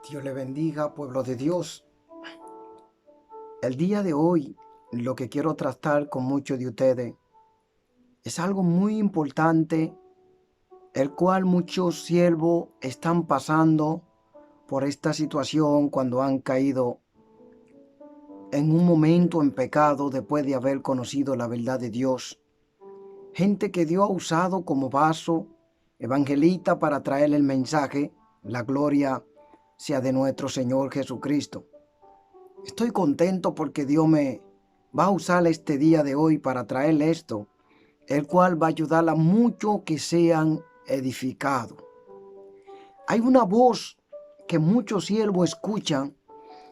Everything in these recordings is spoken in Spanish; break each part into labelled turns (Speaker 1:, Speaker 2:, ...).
Speaker 1: Dios le bendiga, pueblo de Dios. El día de hoy, lo que quiero tratar con muchos de ustedes es algo muy importante, el cual muchos siervos están pasando por esta situación cuando han caído en un momento en pecado después de haber conocido la verdad de Dios. Gente que Dios ha usado como vaso evangelista para traer el mensaje, la gloria sea de nuestro Señor Jesucristo. Estoy contento porque Dios me va a usar este día de hoy para traerle esto, el cual va a ayudar a muchos que sean edificados. Hay una voz que muchos siervos escuchan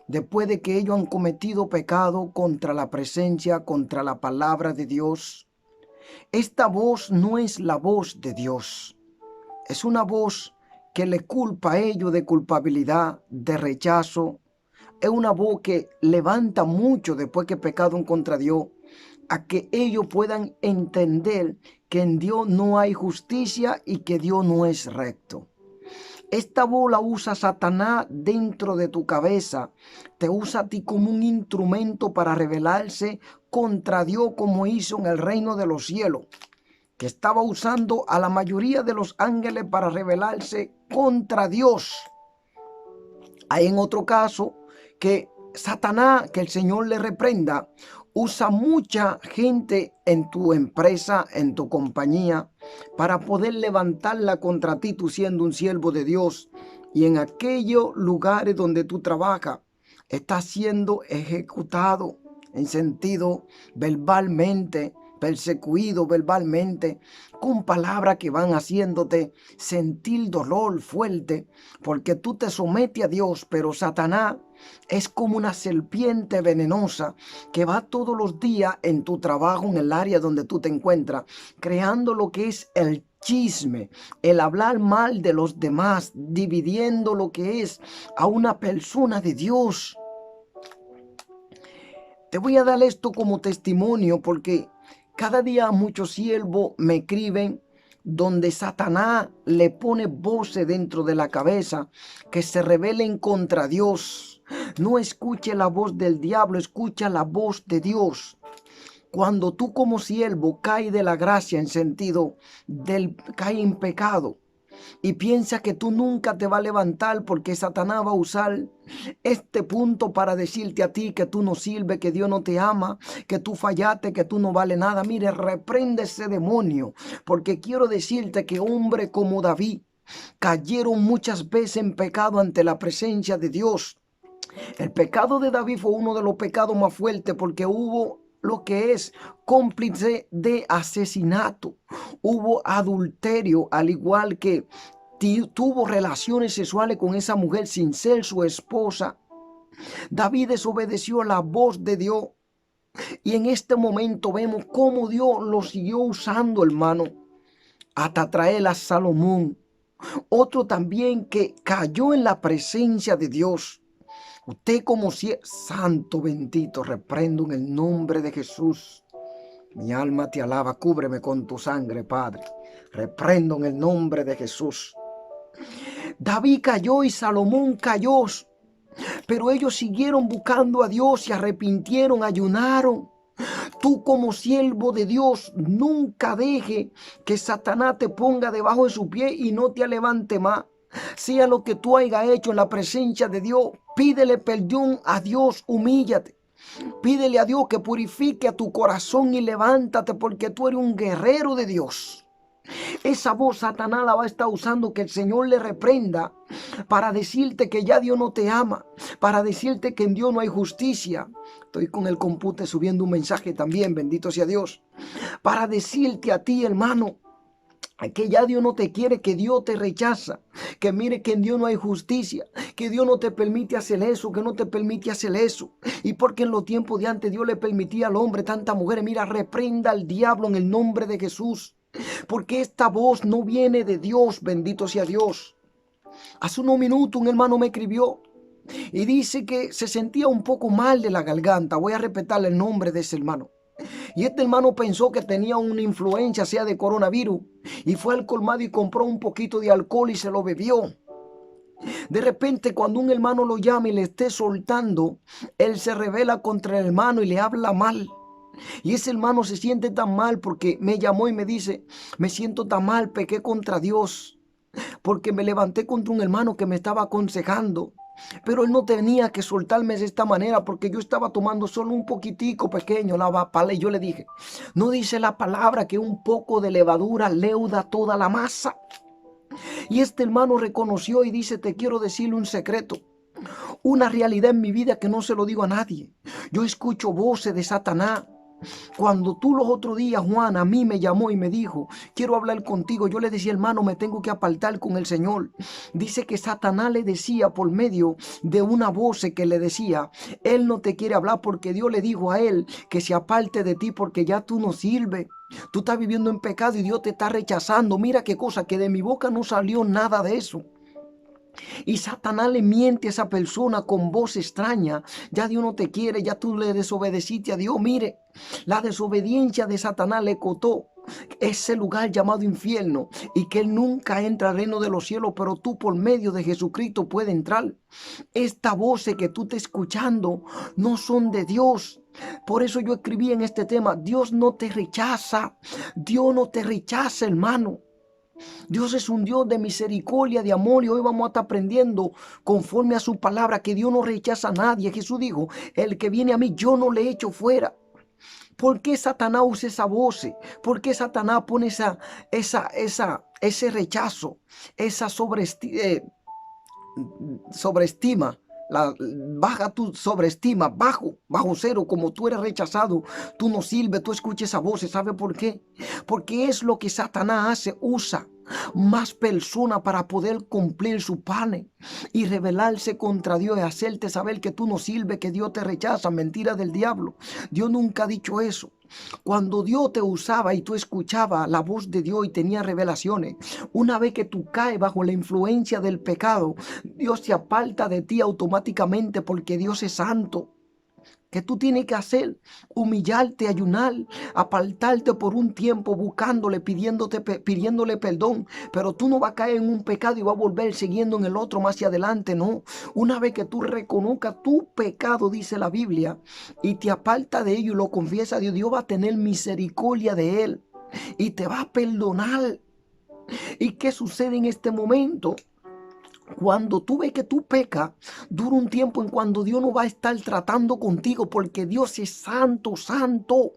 Speaker 1: después de que ellos han cometido pecado contra la presencia, contra la palabra de Dios. Esta voz no es la voz de Dios. Es una voz que le culpa a ellos de culpabilidad, de rechazo. Es una voz que levanta mucho después que pecaron contra Dios, a que ellos puedan entender que en Dios no hay justicia y que Dios no es recto. Esta voz la usa Satanás dentro de tu cabeza. Te usa a ti como un instrumento para rebelarse contra Dios, como hizo en el reino de los cielos, que estaba usando a la mayoría de los ángeles para rebelarse contra Dios. Hay en otro caso que Satanás, que el Señor le reprenda, usa mucha gente en tu empresa, en tu compañía, para poder levantarla contra ti, tú siendo un siervo de Dios. Y en aquellos lugares donde tú trabajas, estás siendo ejecutado en sentido verbalmente, perseguido verbalmente, con palabras que van haciéndote sentir dolor fuerte, porque tú te sometes a Dios, pero Satanás es como una serpiente venenosa que va todos los días en tu trabajo, en el área donde tú te encuentras, creando lo que es el chisme, el hablar mal de los demás, dividiendo lo que es a una persona de Dios. Te voy a dar esto como testimonio porque cada día muchos siervos me escriben donde Satanás le pone voces dentro de la cabeza que se rebelen contra Dios. No escuche la voz del diablo, escucha la voz de Dios. Cuando tú como siervo caes de la gracia en sentido cae en pecado, y piensa que tú nunca te vas a levantar porque Satanás va a usar este punto para decirte a ti que tú no sirves, que Dios no te ama, que tú fallaste, que tú no vales nada. Mire, reprende ese demonio, porque quiero decirte que hombres como David cayeron muchas veces en pecado ante la presencia de Dios. El pecado de David fue uno de los pecados más fuertes porque hubo lo que es cómplice de asesinato, hubo adulterio, al igual que tuvo relaciones sexuales con esa mujer sin ser su esposa. David desobedeció la voz de Dios y en este momento vemos cómo Dios lo siguió usando, hermano, hasta traer a Salomón, otro también que cayó en la presencia de Dios. Usted como santo bendito, reprendo en el nombre de Jesús. Mi alma te alaba, cúbreme con tu sangre, Padre. Reprendo en el nombre de Jesús. David cayó y Salomón cayó, pero ellos siguieron buscando a Dios, se arrepintieron, ayunaron. Tú como siervo de Dios, nunca deje que Satanás te ponga debajo de su pie y no te levante más. Sea lo que tú hayas hecho en la presencia de Dios, pídele perdón a Dios, humíllate. Pídele a Dios que purifique a tu corazón y levántate porque tú eres un guerrero de Dios. Esa voz Satanás la va a estar usando, que el Señor le reprenda, para decirte que ya Dios no te ama, para decirte que en Dios no hay justicia. Estoy con el compute subiendo un mensaje también, bendito sea Dios, para decirte a ti, hermano, que ya Dios no te quiere, que Dios te rechaza, que mire que en Dios no hay justicia, que Dios no te permite hacer eso, que no te permite hacer eso. Y porque en los tiempos de antes Dios le permitía al hombre tantas mujeres, mira, reprenda al diablo en el nombre de Jesús. Porque esta voz no viene de Dios, bendito sea Dios. Hace unos minutos un hermano me escribió y dice que se sentía un poco mal de la garganta. Voy a respetarle el nombre de ese hermano. Y este hermano pensó que tenía una influencia, sea de coronavirus, y fue al colmado y compró un poquito de alcohol y se lo bebió. De repente, cuando un hermano lo llama y le esté soltando, él se revela contra el hermano y le habla mal. Y ese hermano se siente tan mal porque me llamó y me dice, me siento tan mal, pequé contra Dios, porque me levanté contra un hermano que me estaba aconsejando. Pero él no tenía que soltarme de esta manera porque yo estaba tomando solo un poquitico pequeño la pala. Y yo le dije, no dice la palabra que un poco de levadura leuda toda la masa. Y este hermano reconoció y dice, te quiero decirle un secreto, una realidad en mi vida que no se lo digo a nadie. Yo escucho voces de Satanás. Cuando tú los otros días, Juan, a mí me llamó y me dijo, quiero hablar contigo, yo le decía, hermano, me tengo que apartar con el Señor. Dice que Satanás le decía por medio de una voz que le decía, él no te quiere hablar porque Dios le dijo a él que se aparte de ti porque ya tú no sirves. Tú estás viviendo en pecado y Dios te está rechazando. Mira qué cosa, que de mi boca no salió nada de eso. Y Satanás le miente a esa persona con voz extraña. Ya Dios no te quiere, ya tú le desobedeciste a Dios. Mire, la desobediencia de Satanás le costó ese lugar llamado infierno y que él nunca entra al reino de los cielos, pero tú por medio de Jesucristo puedes entrar. Esta voz que tú estás escuchando no son de Dios. Por eso yo escribí en este tema, Dios no te rechaza, Dios no te rechaza, hermano. Dios es un Dios de misericordia, de amor, y hoy vamos a estar aprendiendo conforme a su palabra que Dios no rechaza a nadie. Jesús dijo, el que viene a mí yo no le echo fuera. ¿Por qué Satanás usa esa voz? ¿Por qué Satanás pone ese rechazo, esa sobreestima? Baja tu sobreestima, bajo cero, como tú eres rechazado, tú no sirves, tú escuches esa voz. ¿Sabe por qué? Porque es lo que Satanás hace, usa más personas para poder cumplir su plan y rebelarse contra Dios y hacerte saber que tú no sirves, que Dios te rechaza. Mentira del diablo. Dios nunca ha dicho eso. Cuando Dios te usaba y tú escuchabas la voz de Dios y tenías revelaciones, una vez que tú caes bajo la influencia del pecado, Dios se aparta de ti automáticamente porque Dios es santo. ¿Qué tú tienes que hacer? Humillarte, ayunar, apartarte por un tiempo, buscándole, pidiéndole perdón. Pero tú no vas a caer en un pecado y vas a volver siguiendo en el otro más hacia adelante, no. Una vez que tú reconozcas tu pecado, dice la Biblia, y te aparta de ello y lo confiesa a Dios, Dios va a tener misericordia de él y te va a perdonar. ¿Y qué sucede en este momento? Cuando tú ves que tú pecas, dura un tiempo en cuando Dios no va a estar tratando contigo porque Dios es santo, santo.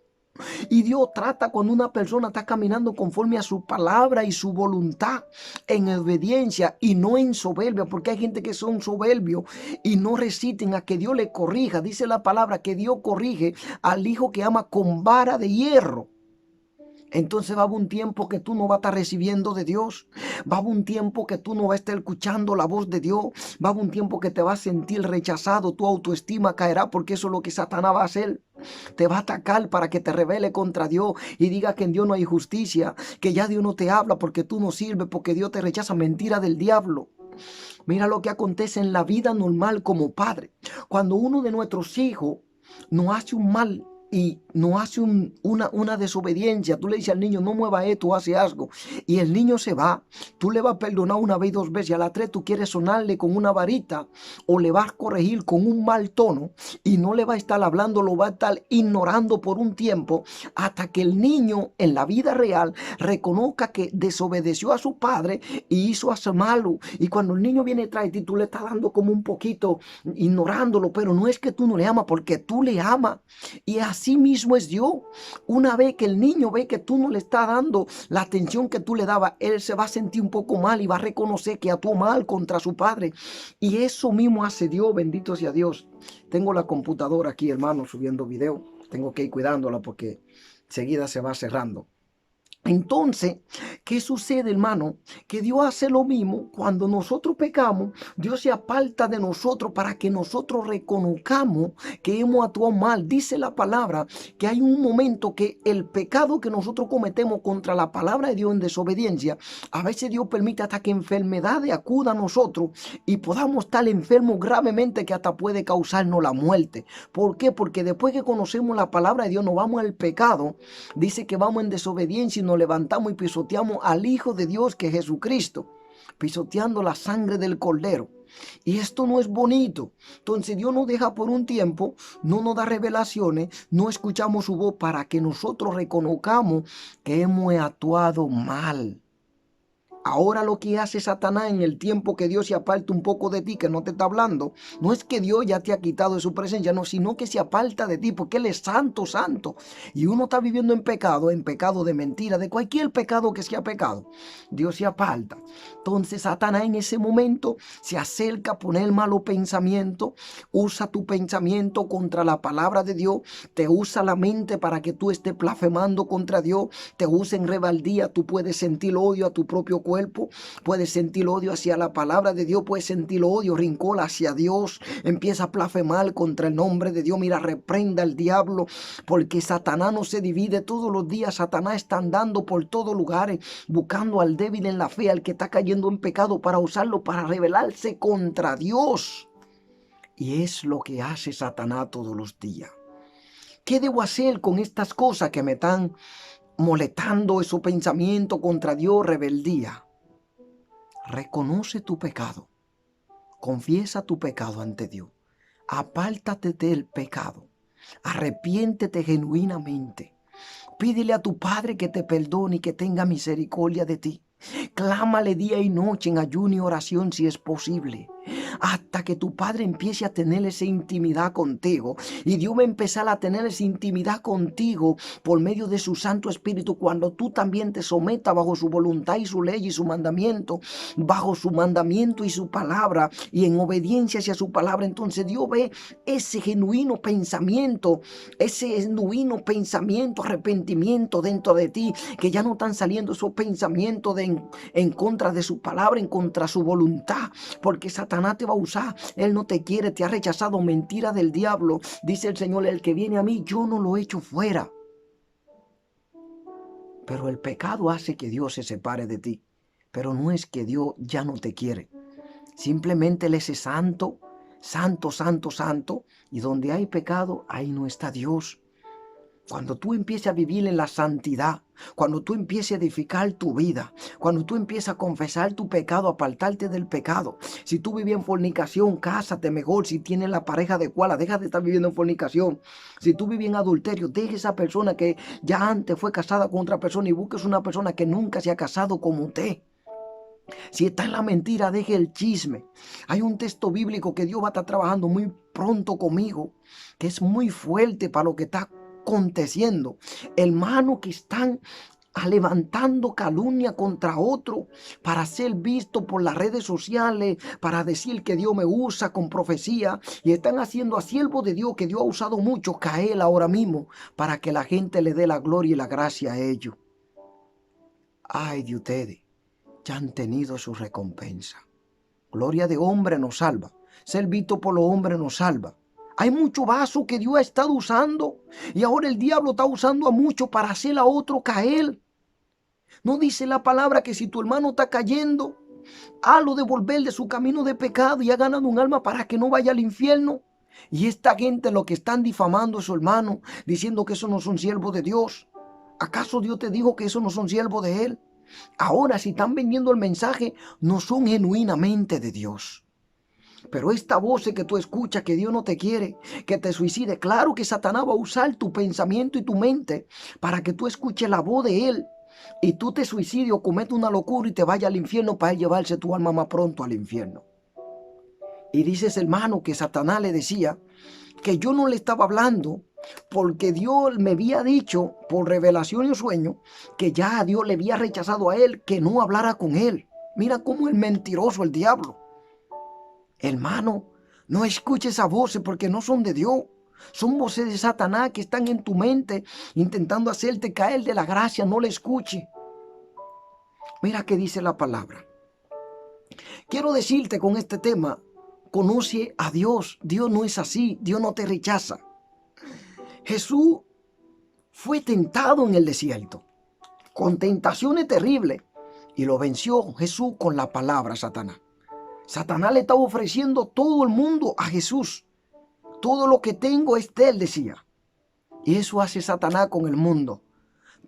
Speaker 1: Y Dios trata cuando una persona está caminando conforme a su palabra y su voluntad en obediencia y no en soberbia, porque hay gente que son soberbios y no resisten a que Dios le corrija. Dice la palabra que Dios corrige al hijo que ama con vara de hierro. Entonces va a haber un tiempo que tú no vas a estar recibiendo de Dios. Va a haber un tiempo que tú no vas a estar escuchando la voz de Dios. Va a haber un tiempo que te vas a sentir rechazado. Tu autoestima caerá porque eso es lo que Satanás va a hacer. Te va a atacar para que te rebele contra Dios y diga que en Dios no hay justicia, que ya Dios no te habla porque tú no sirves, porque Dios te rechaza. Mentira del diablo. Mira lo que acontece en la vida normal como padre. Cuando uno de nuestros hijos nos hace un mal y no hace una desobediencia, tú le dices al niño, no mueva esto, hace algo, y el niño se va, tú le vas a perdonar una vez, dos veces, y a la tres tú quieres sonarle con una varita, o le vas a corregir con un mal tono, y no le va a estar hablando, lo va a estar ignorando por un tiempo, hasta que el niño en la vida real reconozca que desobedeció a su padre y hizo hacer malo. Y cuando el niño viene atrás de ti, tú le estás dando como un poquito, ignorándolo, pero no es que tú no le amas, porque tú le amas. Y así mismo es Dios. Una vez que el niño ve que tú no le estás dando la atención que tú le dabas, él se va a sentir un poco mal y va a reconocer que actuó mal contra su padre. Y eso mismo hace Dios, bendito sea Dios. Tengo la computadora aquí, hermano, subiendo video. Tengo que ir cuidándola porque enseguida se va cerrando. Entonces, ¿qué sucede, hermano? Que Dios hace lo mismo cuando nosotros pecamos. Dios se aparta de nosotros para que nosotros reconozcamos que hemos actuado mal. Dice la palabra que hay un momento que el pecado que nosotros cometemos contra la palabra de Dios en desobediencia, a veces Dios permite hasta que enfermedades acudan a nosotros y podamos estar enfermos gravemente que hasta puede causarnos la muerte. ¿Por qué? Porque después que conocemos la palabra de Dios, nos vamos al pecado. Dice que vamos en desobediencia y nos levantamos y pisoteamos al Hijo de Dios, que es Jesucristo. pisoteando la sangre del Cordero. Y esto no es bonito. Entonces Dios nos deja por un tiempo, no nos da revelaciones, no escuchamos su voz para que nosotros reconozcamos que hemos actuado mal. Ahora lo que hace Satanás en el tiempo que Dios se aparta un poco de ti, que no te está hablando, no es que Dios ya te ha quitado de su presencia, no, sino que se aparta de ti, porque Él es santo, santo. Y uno está viviendo en pecado de mentira, de cualquier pecado que sea pecado. Dios se aparta. Entonces Satanás en ese momento se acerca a poner malo pensamiento, usa tu pensamiento contra la palabra de Dios, te usa la mente para que tú estés blasfemando contra Dios, te usa en rebeldía, tú puedes sentir odio a tu propio cuerpo, puedes sentir odio hacia la palabra de Dios, puedes sentir odio, rincón hacia Dios, empieza a blasfemar contra el nombre de Dios. Mira, reprenda al diablo, porque Satanás no se divide todos los días. Satanás está andando por todos lugares, buscando al débil en la fe, al que está cayendo en pecado, para usarlo para rebelarse contra Dios. Y es lo que hace Satanás todos los días. ¿Qué debo hacer con estas cosas que me están molestando, esos pensamientos contra Dios, rebeldía? Reconoce tu pecado, confiesa tu pecado ante Dios, apártate del pecado, arrepiéntete genuinamente, pídele a tu Padre que te perdone y que tenga misericordia de ti. Clámale día y noche en ayuno y oración si es posible, hasta que tu Padre empiece a tener esa intimidad contigo. Y Dios va a empezar a tener esa intimidad contigo por medio de su Santo Espíritu, cuando tú también te sometas bajo su voluntad y su ley y su mandamiento, bajo su mandamiento y su palabra, y en obediencia hacia su palabra. Entonces Dios ve ese genuino pensamiento, arrepentimiento dentro de ti, que ya no están saliendo esos pensamientos en contra de su palabra, en contra de su voluntad, porque Satanás te va a usar. Él no te quiere, te ha rechazado. Mentira del diablo. Dice el Señor: el que viene a mí, yo no lo echo fuera. Pero el pecado hace que Dios se separe de ti. Pero no es que Dios ya no te quiere. Simplemente Él es santo, santo, santo, santo. Y donde hay pecado, ahí no está Dios. Cuando tú empieces a vivir en la santidad, cuando tú empieces a edificar tu vida, cuando tú empieces a confesar tu pecado, apartarte del pecado. Si tú vivías en fornicación, cásate mejor. Si tienes la pareja adecuada, deja de estar viviendo en fornicación. Si tú vivías en adulterio, deja esa persona que ya antes fue casada con otra persona y busques una persona que nunca se ha casado como usted. Si está en la mentira, deje el chisme. Hay un texto bíblico que Dios va a estar trabajando muy pronto conmigo, que es muy fuerte para lo que está aconteciendo. Hermanos que están levantando calumnia contra otro para ser visto por las redes sociales, para decir que Dios me usa con profecía, y están haciendo a siervos de Dios, que Dios ha usado mucho, caer ahora mismo, para que la gente le dé la gloria y la gracia a ellos. Ay de ustedes, ya han tenido su recompensa. Gloria de hombre nos salva. Ser visto por los hombres nos salva. Hay mucho vaso que Dios ha estado usando, y ahora el diablo está usando a muchos para hacer a otro caer. ¿No dice la palabra que si tu hermano está cayendo, hazlo devolver de su camino de pecado y ha ganado un alma para que no vaya al infierno? Y esta gente lo que están difamando a su hermano, diciendo que esos no son siervos de Dios. ¿Acaso Dios te dijo que esos no son siervos de Él? Ahora, si están vendiendo el mensaje, no son genuinamente de Dios. Pero esta voz que tú escuchas, que Dios no te quiere, que te suicide, claro que Satanás va a usar tu pensamiento y tu mente para que tú escuches la voz de Él y tú te suicides o cometas una locura y te vayas al infierno para Él llevarse tu alma más pronto al infierno. Y dices, hermano, que Satanás le decía que yo no le estaba hablando porque Dios me había dicho por revelación y un sueño que ya a Dios le había rechazado a él, que no hablara con él. Mira cómo es mentiroso el diablo. Hermano, no escuches esas voces porque no son de Dios. Son voces de Satanás que están en tu mente intentando hacerte caer de la gracia. No le escuche. Mira qué dice la palabra. Quiero decirte con este tema: conoce a Dios. Dios no es así. Dios no te rechaza. Jesús fue tentado en el desierto con tentaciones terribles y lo venció Jesús con la palabra a Satanás. Satanás le estaba ofreciendo todo el mundo a Jesús. Todo lo que tengo es de él, decía. Y eso hace Satanás con el mundo,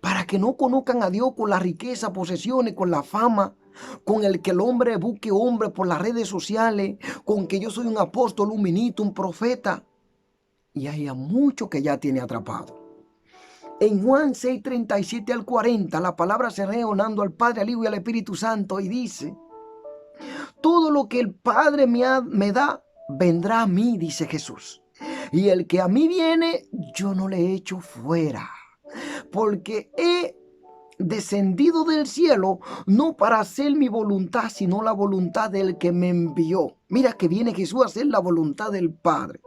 Speaker 1: para que no conozcan a Dios con la riqueza, posesiones, con la fama, con el que el hombre busque hombre por las redes sociales, con que yo soy un apóstol, un ministro, un profeta. Y hay a muchos que ya tiene atrapado. En Juan 6:37 al 40, la palabra se re honrando al Padre, al Hijo y al Espíritu Santo y dice: todo lo que el Padre me da, vendrá a mí, dice Jesús. Y el que a mí viene, yo no le echo fuera. Porque he descendido del cielo, no para hacer mi voluntad, sino la voluntad del que me envió. Mira que viene Jesús a hacer la voluntad del Padre.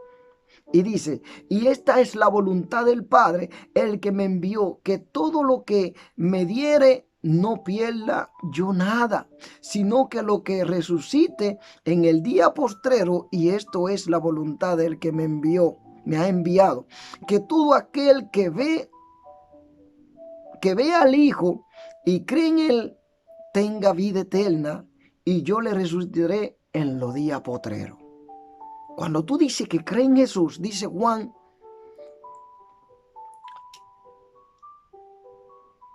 Speaker 1: Y dice, y esta es la voluntad del Padre, el que me envió, que todo lo que me diere, no pierda yo nada, sino que lo que resucite en el día postrero, y esto es la voluntad del que me envió, me ha enviado, que todo aquel que ve al Hijo y cree en Él, tenga vida eterna, y yo le resucitaré en los días postreros. Cuando tú dices que cree en Jesús, dice Juan,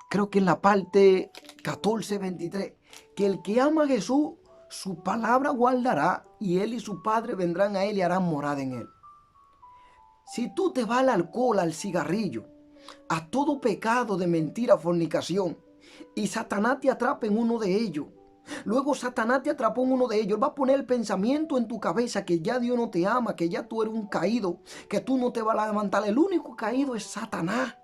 Speaker 1: creo que en la parte 14:23, que el que ama a Jesús, su palabra guardará, y él y su Padre vendrán a él y harán morada en él. Si tú te vas al alcohol, al cigarrillo, a todo pecado de mentira, fornicación, y Satanás te atrapa en uno de ellos, luego Satanás te atrapó en uno de ellos, él va a poner el pensamiento en tu cabeza que ya Dios no te ama, que ya tú eres un caído, que tú no te vas a levantar. El único caído es Satanás.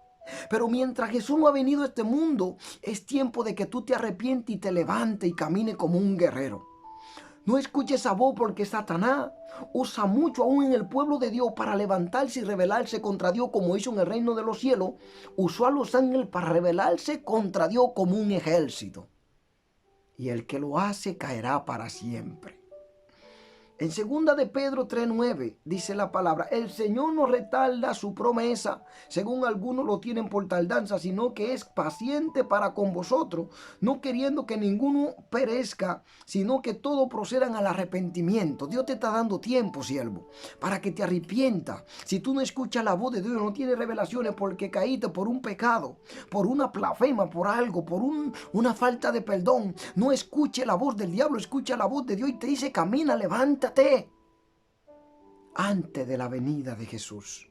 Speaker 1: Pero mientras Jesús no ha venido a este mundo, es tiempo de que tú te arrepientes y te levantes y camines como un guerrero. No escuches esa voz, porque Satanás usa mucho aún en el pueblo de Dios para levantarse y rebelarse contra Dios, como hizo en el reino de los cielos. Usó a los ángeles para rebelarse contra Dios como un ejército. Y el que lo hace caerá para siempre. En 2 de Pedro 3:9 dice la palabra: el Señor no retarda su promesa, según algunos lo tienen por tardanza, sino que es paciente para con vosotros, no queriendo que ninguno perezca, sino que todos procedan al arrepentimiento. Dios te está dando tiempo, siervo, para que te arrepientas. Si tú no escuchas la voz de Dios, no tienes revelaciones porque caíste por un pecado, por una blasfema, por algo, por una falta de perdón, no escuche la voz del diablo, escucha la voz de Dios y te dice: camina, levántate antes de la venida de Jesús.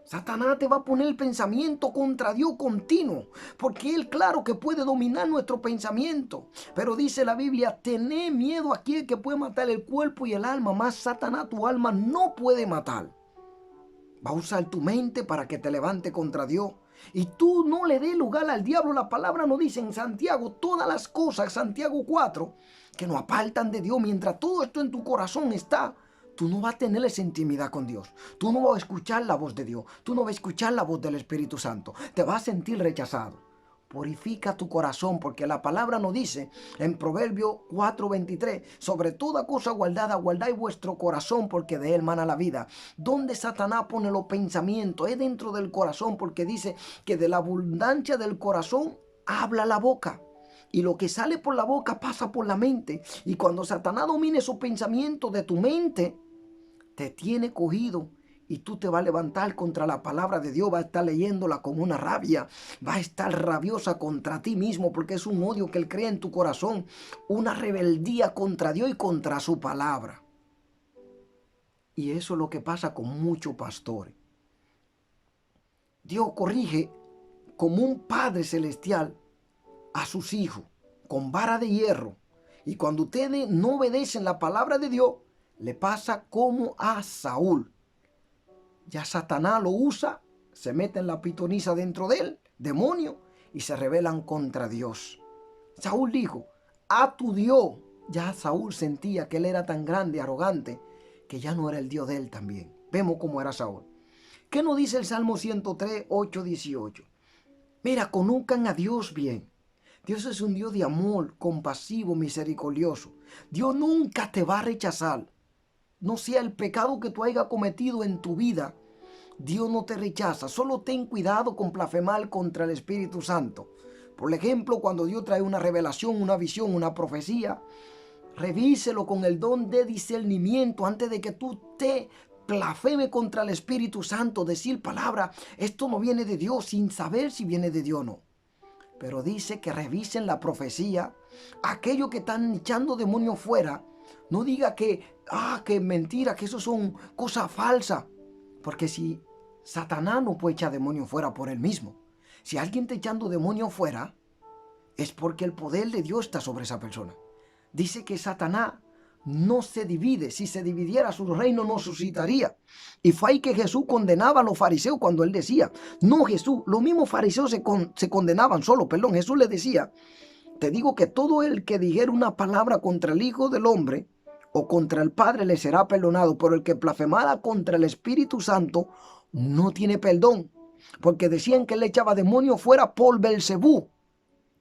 Speaker 1: Satanás te va a poner el pensamiento contra Dios continuo, porque él, claro que puede dominar nuestro pensamiento, pero dice la Biblia: tened miedo a aquel que puede matar el cuerpo y el alma, más Satanás tu alma no puede matar. Va a usar tu mente para que te levante contra Dios. Y tú no le des lugar al diablo. La palabra nos dice en Santiago todas las cosas, Santiago 4, que nos apartan de Dios. Mientras todo esto en tu corazón está, tú no vas a tener esa intimidad con Dios. Tú no vas a escuchar la voz de Dios. Tú no vas a escuchar la voz del Espíritu Santo. Te vas a sentir rechazado. Purifica tu corazón, porque la palabra nos dice en Proverbios 4:23: sobre toda cosa guardada, guardáis vuestro corazón, porque de él mana la vida. Donde Satanás pone los pensamientos es dentro del corazón, porque dice que de la abundancia del corazón habla la boca. Y lo que sale por la boca pasa por la mente. Y cuando Satanás domine esos pensamientos de tu mente, te tiene cogido. Y tú te vas a levantar contra la palabra de Dios, vas a estar leyéndola con una rabia, vas a estar rabiosa contra ti mismo, porque es un odio que él crea en tu corazón, una rebeldía contra Dios y contra su palabra. Y eso es lo que pasa con muchos pastores. Dios corrige como un Padre celestial a sus hijos con vara de hierro. Y cuando ustedes no obedecen la palabra de Dios, le pasa como a Saúl. Ya Satanás lo usa, se mete en la pitonisa dentro de él, demonio, y se rebelan contra Dios. Saúl dijo: a tu Dios. Ya Saúl sentía que él era tan grande, arrogante, que ya no era el Dios de él también. Vemos cómo era Saúl. ¿Qué nos dice el Salmo 103, 8, 18? Mira, conozcan a Dios bien. Dios es un Dios de amor, compasivo, misericordioso. Dios nunca te va a rechazar. No sea el pecado que tú hayas cometido en tu vida, Dios no te rechaza. Solo ten cuidado con blasfemar contra el Espíritu Santo. Por ejemplo, cuando Dios trae una revelación, una visión, una profecía, revíselo con el don de discernimiento antes de que tú te blasfeme contra el Espíritu Santo. Decir palabra, esto no viene de Dios, sin saber si viene de Dios o no. Pero dice que revisen la profecía, Aquellos que están echando demonios fuera, no diga que mentira, que eso son cosas falsas. Porque si Satanás no puede echar demonios fuera por él mismo. Si alguien está echando demonios fuera, es porque el poder de Dios está sobre esa persona. Dice que Satanás no se divide. Si se dividiera, su reino no suscitaría. Y fue ahí que Jesús condenaba a los fariseos cuando él decía, no Jesús, los mismos fariseos se condenaban solo, perdón, Jesús les decía, te digo que todo el que dijera una palabra contra el Hijo del Hombre o contra el Padre le será perdonado, pero el que blasfemara contra el Espíritu Santo no tiene perdón, porque decían que él echaba demonios fuera por Belcebú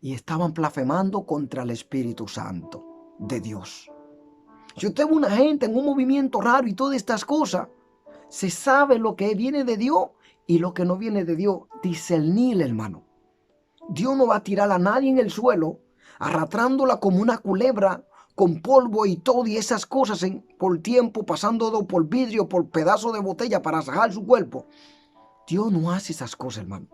Speaker 1: y estaban blasfemando contra el Espíritu Santo de Dios. Si usted ve una gente en un movimiento raro y todas estas cosas, se sabe lo que viene de Dios y lo que no viene de Dios. Discernir, hermano. Dios no va a tirar a nadie en el suelo, arrastrándola como una culebra, con polvo y todo y esas cosas por tiempo, pasando por vidrio, por pedazo de botella para sacar su cuerpo. Dios no hace esas cosas, hermano.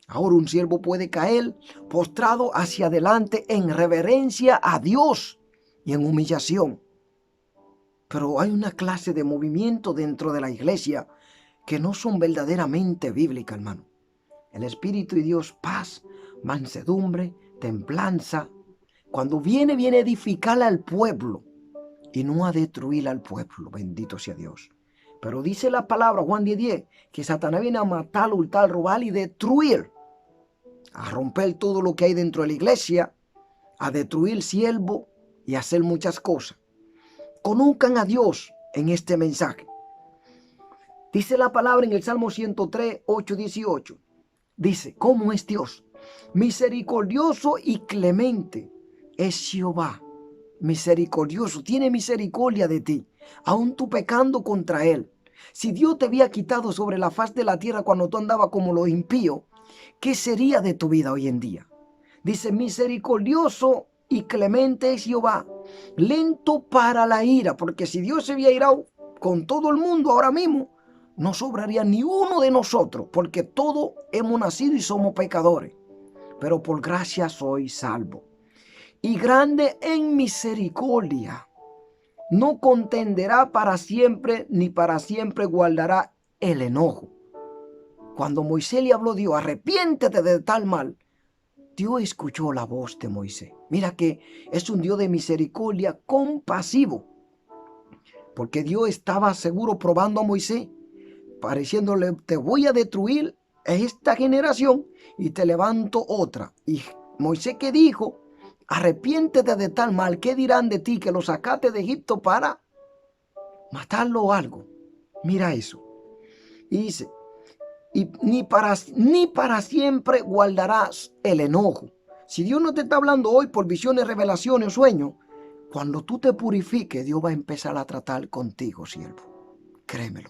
Speaker 1: Ahora un siervo puede caer postrado hacia adelante en reverencia a Dios y en humillación. Pero hay una clase de movimiento dentro de la iglesia que no son verdaderamente bíblicas, hermano. El Espíritu de Dios, paz, mansedumbre, templanza. Cuando viene a edificar al pueblo y no a destruir al pueblo. Bendito sea Dios. Pero dice la palabra, Juan 10:10, que Satanás viene a matar, hurtar, robar y destruir. A romper todo lo que hay dentro de la iglesia, a destruir siervo y a hacer muchas cosas. Conozcan a Dios en este mensaje. Dice la palabra en el Salmo 103, 8, 18. Dice, ¿cómo es Dios? Misericordioso y clemente es Jehová. Misericordioso, tiene misericordia de ti, aún tú pecando contra él. Si Dios te había quitado sobre la faz de la tierra cuando tú andabas como los impíos, ¿qué sería de tu vida hoy en día? Dice, misericordioso y clemente es Jehová, lento para la ira, porque si Dios se había irado con todo el mundo ahora mismo, no sobraría ni uno de nosotros, porque todos hemos nacido y somos pecadores, pero por gracia soy salvo. Y grande en misericordia, no contenderá para siempre, ni para siempre guardará el enojo. Cuando Moisés le habló a Dios, arrepiéntete de tal mal, Dios escuchó la voz de Moisés. Mira que es un Dios de misericordia compasivo, porque Dios estaba seguro probando a Moisés, pareciéndole, te voy a destruir a esta generación y te levanto otra. Y Moisés, ¿qué dijo? Arrepiéntete de tal mal. ¿Qué dirán de ti que lo sacaste de Egipto para matarlo o algo? Mira eso. Y dice, y ni para siempre guardarás el enojo. Si Dios no te está hablando hoy por visiones, revelaciones o sueños, cuando tú te purifiques, Dios va a empezar a tratar contigo, siervo. Créemelo.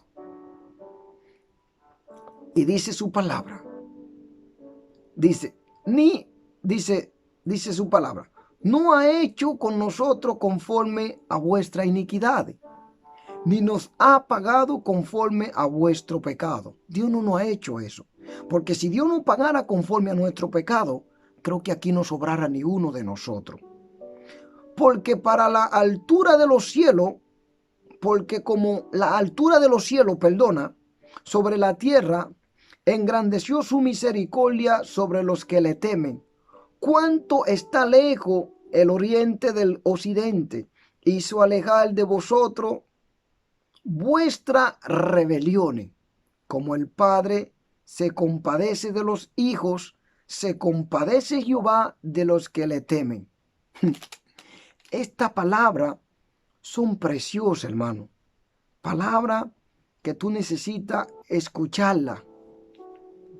Speaker 1: Y dice su palabra. Dice su palabra. No ha hecho con nosotros conforme a vuestra iniquidad, ni nos ha pagado conforme a vuestro pecado. Dios no nos ha hecho eso. Porque si Dios no pagara conforme a nuestro pecado, creo que aquí no sobrara ni uno de nosotros. Porque para la altura de los cielos, porque como la altura de los cielos, perdona, sobre la tierra, engrandeció su misericordia sobre los que le temen. Cuánto está lejos el oriente del occidente, hizo alejar de vosotros vuestras rebeliones. Como el Padre se compadece de los hijos, se compadece Jehová de los que le temen. Esta palabra son preciosas, hermano. Palabra que tú necesitas escucharla.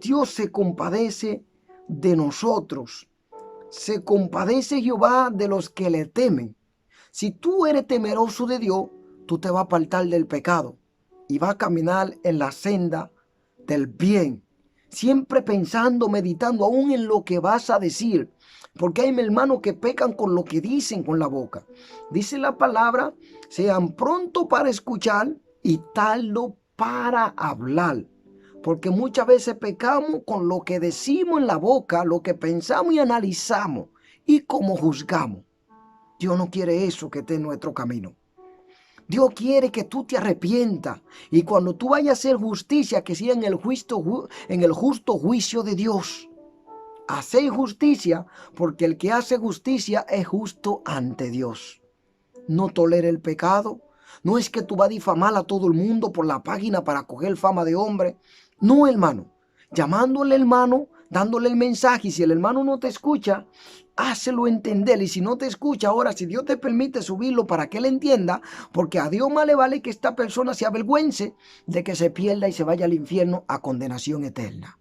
Speaker 1: Dios se compadece de nosotros. Se compadece Jehová de los que le temen. Si tú eres temeroso de Dios, tú te vas a apartar del pecado y vas a caminar en la senda del bien. Siempre pensando, meditando aún en lo que vas a decir. Porque hay hermanos que pecan con lo que dicen con la boca. Dice la palabra, sean prontos para escuchar y tardo para hablar. Porque muchas veces pecamos con lo que decimos en la boca, lo que pensamos y analizamos. y cómo juzgamos. Dios no quiere eso que esté en nuestro camino. Dios quiere que tú te arrepientas y cuando tú vayas a hacer justicia, que sea en el justo juicio de Dios. Haced justicia porque el que hace justicia es justo ante Dios. No tolere el pecado. No es que tú vas a difamar a todo el mundo por la página para coger fama de hombre. No, hermano. Llamándole hermano, dándole el mensaje. Y si el hermano no te escucha, hácelo entender. Y si no te escucha, ahora si Dios te permite subirlo para que él entienda, porque a Dios más le vale que esta persona se avergüence de que se pierda y se vaya al infierno a condenación eterna.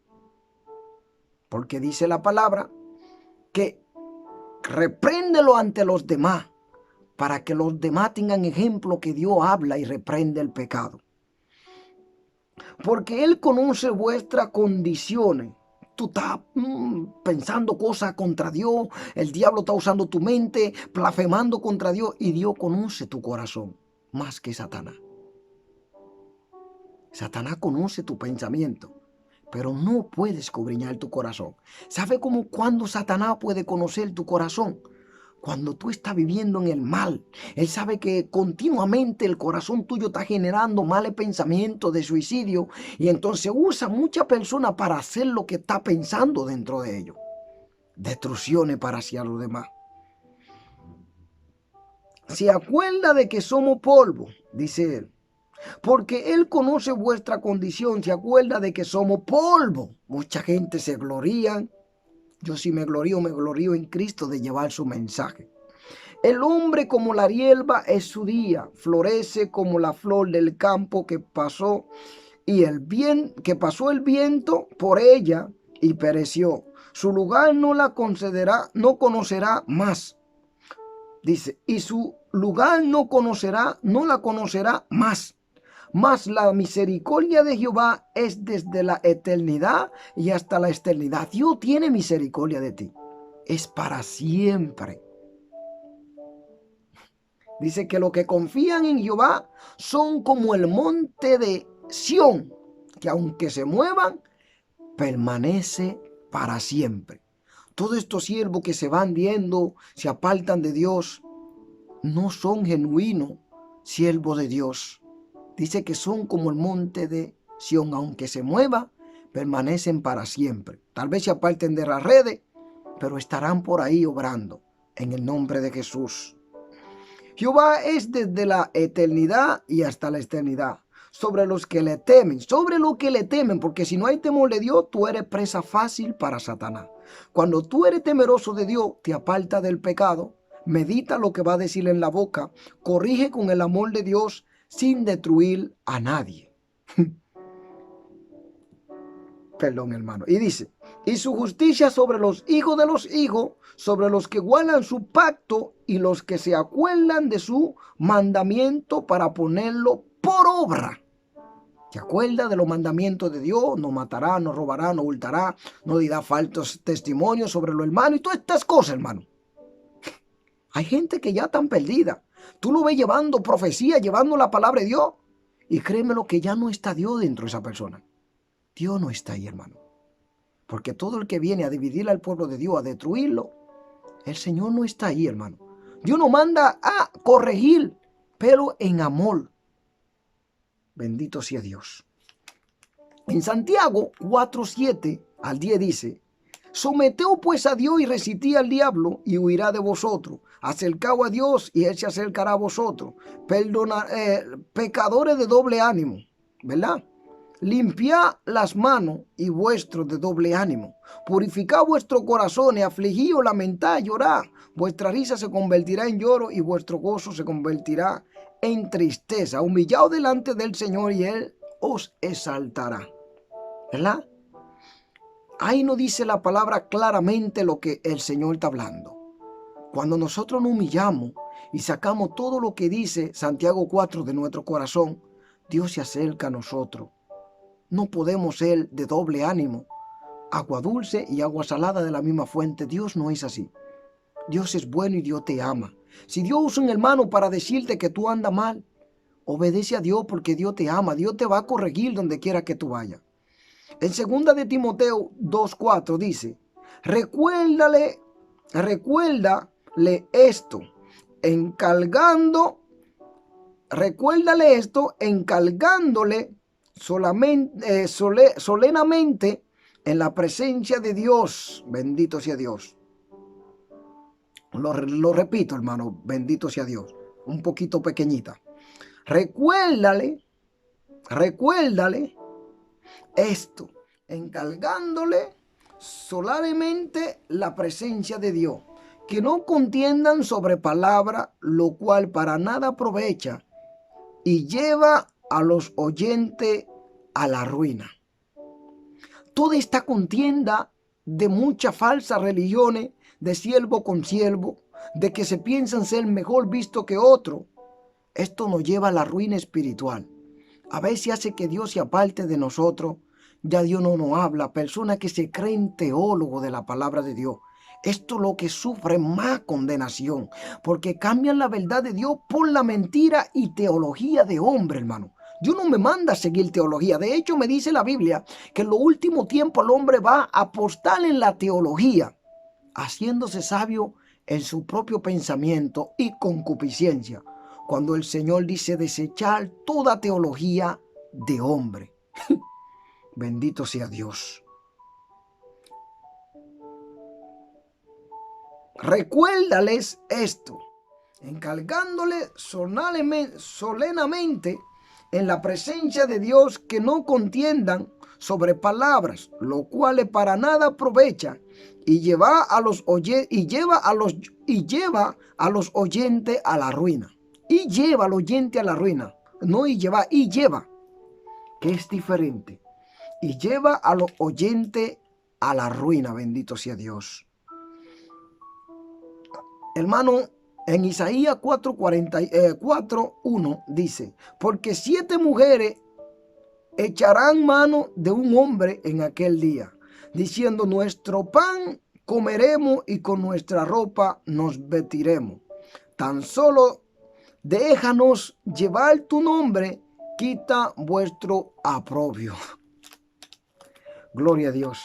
Speaker 1: Porque dice la palabra que repréndelo ante los demás, para que los demás tengan ejemplo que Dios habla y reprende el pecado. Porque Él conoce vuestras condiciones. Tú estás pensando cosas contra Dios, el diablo está usando tu mente, blasfemando contra Dios, y Dios conoce tu corazón más que Satanás. Satanás conoce tu pensamiento, pero no puede escudriñar tu corazón. ¿Sabe cómo cuando Satanás puede conocer tu corazón? Cuando tú estás viviendo en el mal, él sabe que continuamente el corazón tuyo está generando malos pensamientos de suicidio y entonces usa muchas personas para hacer lo que está pensando dentro de ellos. Destrucciones para hacia los demás. Se acuerda de que somos polvo, dice él, porque él conoce vuestra condición, se acuerda de que somos polvo. Mucha gente se gloria. Yo sí me glorío en Cristo de llevar su mensaje. El hombre como la hierba es su día, florece como la flor del campo que pasó el viento por ella y pereció. Su lugar no conocerá más. Dice, y su lugar no la conocerá más. Mas la misericordia de Jehová es desde la eternidad y hasta la eternidad. Dios tiene misericordia de ti. Es para siempre. Dice que los que confían en Jehová son como el monte de Sión, que aunque se muevan, permanece para siempre. Todos estos siervos que se van viendo, se apartan de Dios, no son genuinos siervos de Dios. Dice que son como el monte de Sión, aunque se mueva, permanecen para siempre. Tal vez se aparten de las redes, pero estarán por ahí obrando en el nombre de Jesús. Jehová es desde la eternidad y hasta la eternidad, sobre los que le temen, porque si no hay temor de Dios, tú eres presa fácil para Satanás. Cuando tú eres temeroso de Dios, te aparta del pecado, medita lo que va a decir en la boca, corrige con el amor de Dios, sin destruir a nadie. Perdón, hermano. Y dice, y su justicia sobre los hijos de los hijos, sobre los que guardan su pacto y los que se acuerdan de su mandamiento para ponerlo por obra. ¿Se acuerda de los mandamientos de Dios? No matará, no robará, no hurtará, no dirá falsos testimonios sobre lo hermano y todas estas cosas, hermano. Hay gente que ya están perdida. Tú lo ves llevando profecía, llevando la palabra de Dios. Y créeme lo que ya no está Dios dentro de esa persona. Dios no está ahí, hermano. Porque todo el que viene a dividir al pueblo de Dios, a destruirlo, el Señor no está ahí, hermano. Dios nos manda a corregir, pero en amor. Bendito sea Dios. En Santiago 4:7 al 10 dice, someteos pues a Dios y resistid al diablo y huirá de vosotros. Acercaos a Dios y Él se acercará a vosotros. Pecadores de doble ánimo, ¿verdad? Limpiad las manos y vuestros de doble ánimo. Purificad vuestros corazones, afligíos, lamentad, llorad. Vuestra risa se convertirá en lloro y vuestro gozo se convertirá en tristeza. Humillaos delante del Señor y Él os exaltará. ¿Verdad? Ahí no dice la palabra claramente lo que el Señor está hablando. Cuando nosotros nos humillamos y sacamos todo lo que dice Santiago 4 de nuestro corazón, Dios se acerca a nosotros. No podemos ser de doble ánimo, agua dulce y agua salada de la misma fuente. Dios no es así. Dios es bueno y Dios te ama. Si Dios usa un hermano para decirte que tú andas mal, obedece a Dios porque Dios te ama. Dios te va a corregir donde quiera que tú vayas. En 2 de Timoteo 2:4 dice, recuérdale Recuérdale esto, recuérdale esto, encargándole solenamente en la presencia de Dios. Bendito sea Dios. Lo repito, hermano, bendito sea Dios. Un poquito pequeñita. Recuérdale esto, encargándole solemnemente la presencia de Dios, que no contiendan sobre palabra, lo cual para nada aprovecha y lleva a los oyentes a la ruina. Toda esta contienda de muchas falsas religiones, de siervo con siervo, de que se piensan ser mejor visto que otro, esto nos lleva a la ruina espiritual. A veces hace que Dios se aparte de nosotros. Ya Dios no nos habla. Personas que se creen teólogos de la palabra de Dios. Esto es lo que sufre más condenación. Porque cambian la verdad de Dios por la mentira y teología de hombre, hermano. Dios no me manda a seguir teología. De hecho, me dice la Biblia que en los últimos tiempos el hombre va a apostar en la teología, haciéndose sabio en su propio pensamiento y concupiscencia. Cuando el Señor dice desechar toda teología de hombre. Bendito sea Dios. Recuérdales esto, encargándole solenamente en la presencia de Dios que no contiendan sobre palabras, lo cual para nada aprovecha y lleva a los oyentes a la ruina. Y lleva al oyente a la ruina. No y lleva, que es diferente. Y lleva a los oyentes a la ruina. Bendito sea Dios. Hermano, en Isaías 4:1 dice, porque 7 mujeres echarán mano de un hombre en aquel día, diciendo, nuestro pan comeremos y con nuestra ropa nos vestiremos. Tan solo déjanos llevar tu nombre, quita vuestro aprobio. Gloria a Dios.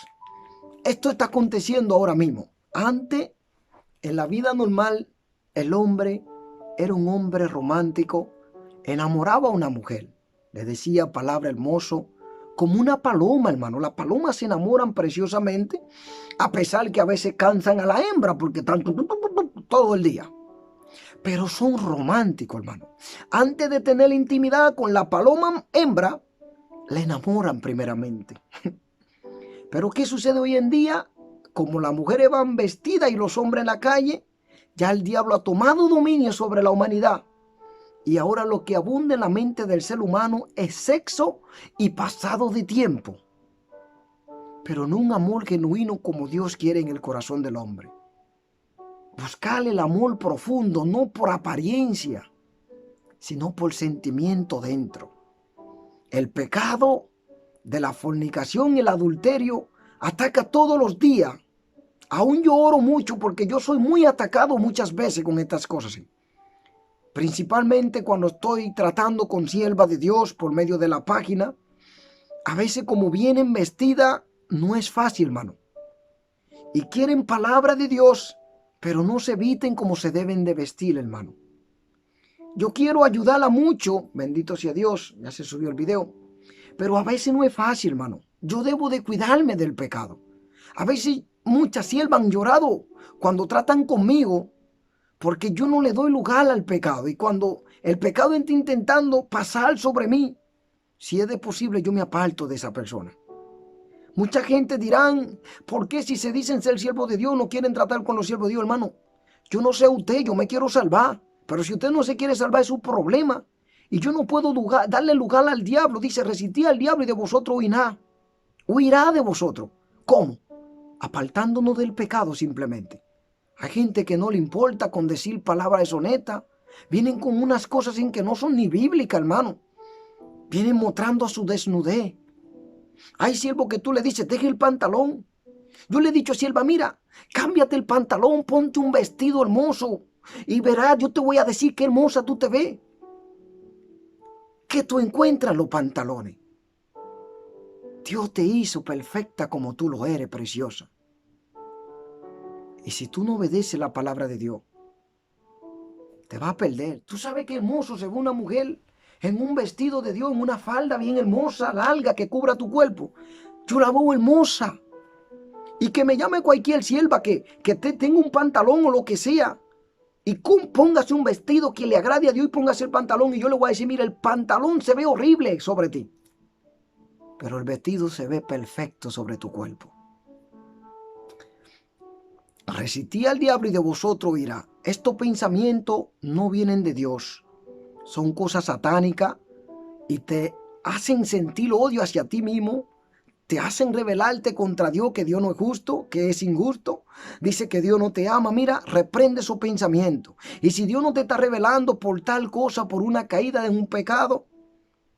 Speaker 1: Esto está aconteciendo ahora mismo. Antes, en la vida normal, el hombre era un hombre romántico, enamoraba a una mujer, le decía palabra hermoso, como una paloma, hermano. Las palomas se enamoran preciosamente, a pesar que a veces cansan a la hembra, porque están todo el día. Pero son románticos, hermano. Antes de tener intimidad con la paloma hembra, la enamoran primeramente. Pero ¿qué sucede hoy en día? Como las mujeres van vestidas y los hombres en la calle, ya el diablo ha tomado dominio sobre la humanidad. Y ahora lo que abunda en la mente del ser humano es sexo y pasado de tiempo. Pero no un amor genuino como Dios quiere en el corazón del hombre. Buscarle el amor profundo, no por apariencia, sino por sentimiento dentro. El pecado de la fornicación y el adulterio ataca todos los días. Aún yo oro mucho porque yo soy muy atacado muchas veces con estas cosas. Principalmente cuando estoy tratando con sierva de Dios por medio de la página. A veces como vienen vestida no es fácil, hermano. Y quieren palabra de Dios, pero no se visten como se deben de vestir, hermano. Yo quiero ayudarla mucho, bendito sea Dios, ya se subió el video. Pero a veces no es fácil, hermano. Yo debo de cuidarme del pecado. A veces muchas siervas han llorado cuando tratan conmigo porque yo no le doy lugar al pecado. Y cuando el pecado está intentando pasar sobre mí, si es de posible, yo me aparto de esa persona. Mucha gente dirán, ¿por qué si se dicen ser siervos de Dios no quieren tratar con los siervos de Dios, hermano? Yo no sé usted, yo me quiero salvar. Pero si usted no se quiere salvar es su problema. Y yo no puedo darle lugar al diablo. Dice, resistid al diablo y de vosotros huirá. Huirá de vosotros. ¿Cómo? Apartándonos del pecado simplemente. Hay gente que no le importa con decir palabras deshonestas. Vienen con unas cosas en que no son ni bíblicas, hermano. Vienen mostrando su desnudez. Hay siervo que tú le dices, deje el pantalón. Yo le he dicho a sierva, mira, cámbiate el pantalón, ponte un vestido hermoso. Y verás, yo te voy a decir qué hermosa tú te ves. Que tú encuentras los pantalones. Dios te hizo perfecta como tú lo eres, preciosa. Y si tú no obedeces la palabra de Dios, te va a perder. Tú sabes qué hermoso se ve una mujer en un vestido de Dios, en una falda bien hermosa, larga, que cubra tu cuerpo. Yo la veo hermosa. Y que me llame cualquier sierva que tenga un pantalón o lo que sea. Y póngase un vestido que le agrade a Dios y póngase el pantalón. Y yo le voy a decir, mira, el pantalón se ve horrible sobre ti, pero el vestido se ve perfecto sobre tu cuerpo. Resistí al diablo y de vosotros irá. Estos pensamientos no vienen de Dios. Son cosas satánicas y te hacen sentir odio hacia ti mismo. Te hacen rebelarte contra Dios, que Dios no es justo, que es injusto. Dice que Dios no te ama. Mira, reprende esos pensamientos. Y si Dios no te está revelando por tal cosa, por una caída en un pecado,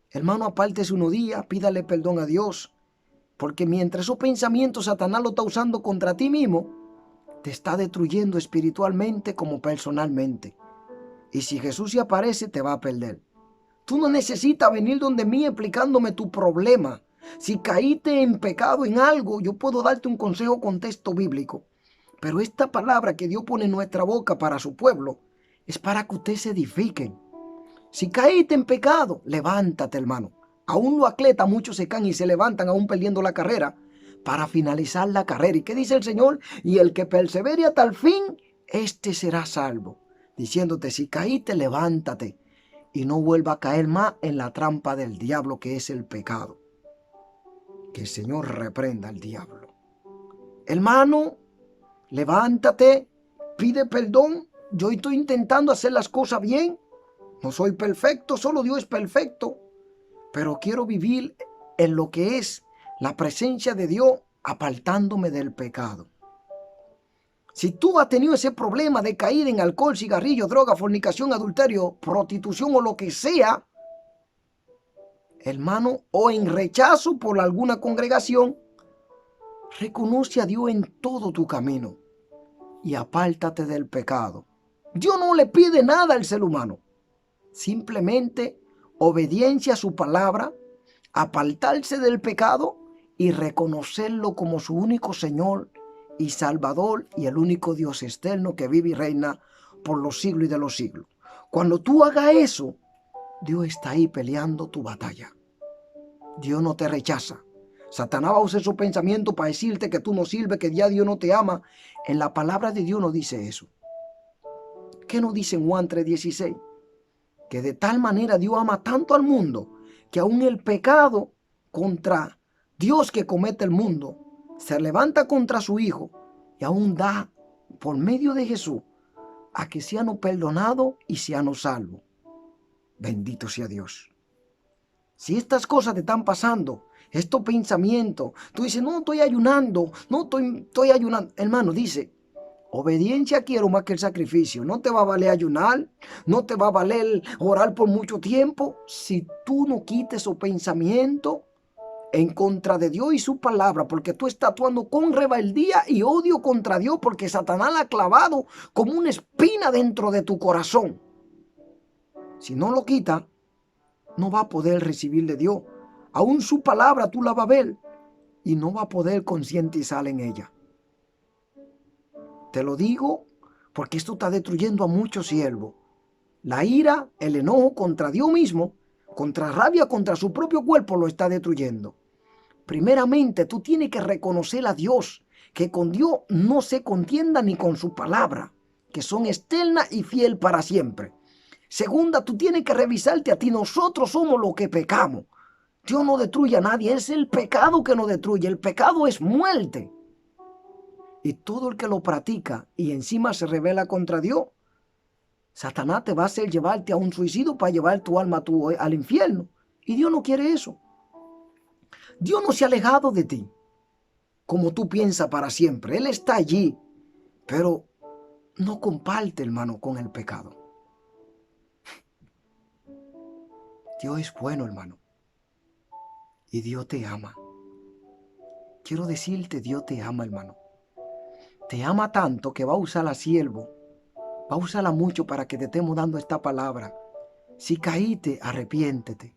Speaker 1: hermano, apártese unos días, pídale perdón a Dios. Porque mientras esos pensamientos Satanás lo está usando contra ti mismo, te está destruyendo espiritualmente como personalmente. Y si Jesús se aparece, te va a perder. Tú no necesitas venir donde mí explicándome tu problema. Si caíste en pecado en algo, yo puedo darte un consejo con texto bíblico. Pero esta palabra que Dios pone en nuestra boca para su pueblo es para que ustedes se edifiquen. Si caíste en pecado, levántate, hermano. Aún los atletas, muchos se caen y se levantan aún perdiendo la carrera para finalizar la carrera. ¿Y qué dice el Señor? Y el que persevere hasta el fin, este será salvo. Diciéndote, si caíste, levántate y no vuelva a caer más en la trampa del diablo, que es el pecado. Que el Señor reprenda al diablo. Hermano, levántate, pide perdón. Yo estoy intentando hacer las cosas bien. No soy perfecto, solo Dios es perfecto. Pero quiero vivir en lo que es la presencia de Dios, apartándome del pecado. Si tú has tenido ese problema de caer en alcohol, cigarrillo, droga, fornicación, adulterio, prostitución o lo que sea, hermano, o en rechazo por alguna congregación, reconoce a Dios en todo tu camino y apártate del pecado. Dios no le pide nada al ser humano, simplemente obediencia a su palabra, apartarse del pecado y reconocerlo como su único Señor y Salvador y el único Dios externo que vive y reina por los siglos y de los siglos. Cuando tú hagas eso, Dios está ahí peleando tu batalla. Dios no te rechaza. Satanás va a usar su pensamiento para decirte que tú no sirves, que ya Dios no te ama. En la palabra de Dios no dice eso. ¿Qué nos dice en Juan 3:16? Que de tal manera Dios ama tanto al mundo que aún el pecado contra Dios que comete el mundo se levanta contra su Hijo y aún da por medio de Jesús a que seamos perdonados y seamos salvos. Bendito sea Dios. Si estas cosas te están pasando, estos pensamientos, tú dices, no estoy ayunando, no estoy ayunando. Hermano, dice, obediencia quiero más que el sacrificio. No te va a valer ayunar, no te va a valer orar por mucho tiempo si tú no quites esos pensamientos en contra de Dios y su palabra, porque tú estás actuando con rebeldía y odio contra Dios, porque Satanás la ha clavado como una espina dentro de tu corazón. Si no lo quita, no va a poder recibir de Dios. Aún su palabra tú la vas a ver y no va a poder concientizar en ella. Te lo digo porque esto está destruyendo a muchos siervos. La ira, el enojo contra Dios mismo, contra rabia, contra su propio cuerpo lo está destruyendo. Primeramente, tú tienes que reconocer a Dios, que con Dios no se contienda ni con su palabra, que son externa y fiel para siempre. Segunda, tú tienes que revisarte a ti. Nosotros somos los que pecamos. Dios no destruye a nadie, es el pecado que nos destruye. El pecado es muerte. Y todo el que lo practica y encima se rebela contra Dios, Satanás te va a hacer llevarte a un suicidio para llevar tu alma al infierno. Y Dios no quiere eso. Dios no se ha alejado de ti, como tú piensas para siempre. Él está allí, pero no comparte, hermano, con el pecado. Dios es bueno, hermano, y Dios te ama. Quiero decirte, Dios te ama, hermano. Te ama tanto que va a usar a siervo, va a usarla mucho para que te estemos dando esta palabra. Si caíste, arrepiéntete.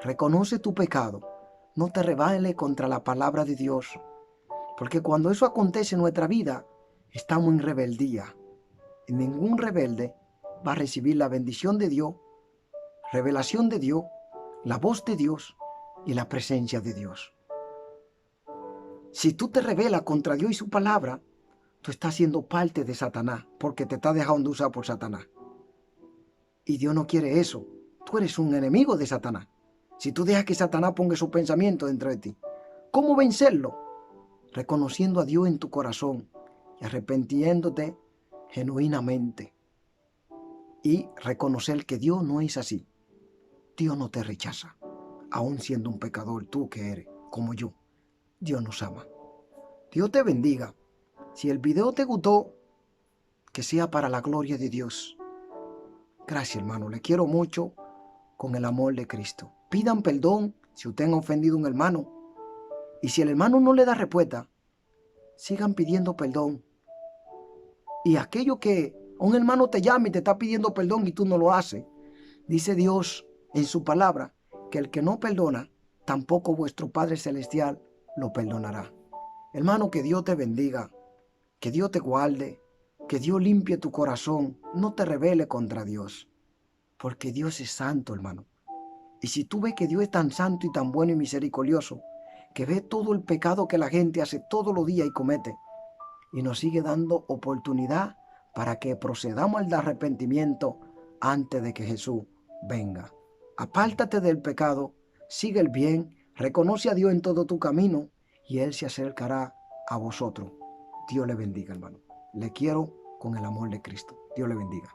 Speaker 1: Reconoce tu pecado. No te rebales contra la palabra de Dios. Porque cuando eso acontece en nuestra vida, estamos en rebeldía. Y ningún rebelde va a recibir la bendición de Dios, revelación de Dios, la voz de Dios y la presencia de Dios. Si tú te rebelas contra Dios y su palabra, tú estás siendo parte de Satanás, porque te estás dejando usar por Satanás. Y Dios no quiere eso. Tú eres un enemigo de Satanás. Si tú dejas que Satanás ponga su pensamiento dentro de ti, ¿cómo vencerlo? Reconociendo a Dios en tu corazón y arrepintiéndote genuinamente. Y reconocer que Dios no es así. Dios no te rechaza, aún siendo un pecador, tú que eres, como yo. Dios nos ama. Dios te bendiga. Si el video te gustó, que sea para la gloria de Dios. Gracias, hermano. Le quiero mucho con el amor de Cristo. Pidan perdón si usted ha ofendido a un hermano. Y si el hermano no le da respuesta, sigan pidiendo perdón. Y aquello que un hermano te llama y te está pidiendo perdón y tú no lo haces, dice Dios en su palabra que el que no perdona, tampoco vuestro Padre Celestial lo perdonará. Hermano, que Dios te bendiga, que Dios te guarde, que Dios limpie tu corazón. No te rebele contra Dios, porque Dios es santo, hermano. Y si tú ves que Dios es tan santo y tan bueno y misericordioso, que ve todo el pecado que la gente hace todos los días y comete, y nos sigue dando oportunidad para que procedamos al arrepentimiento antes de que Jesús venga. Apártate del pecado, sigue el bien, reconoce a Dios en todo tu camino y Él se acercará a vosotros. Dios le bendiga, hermano. Le quiero con el amor de Cristo. Dios le bendiga.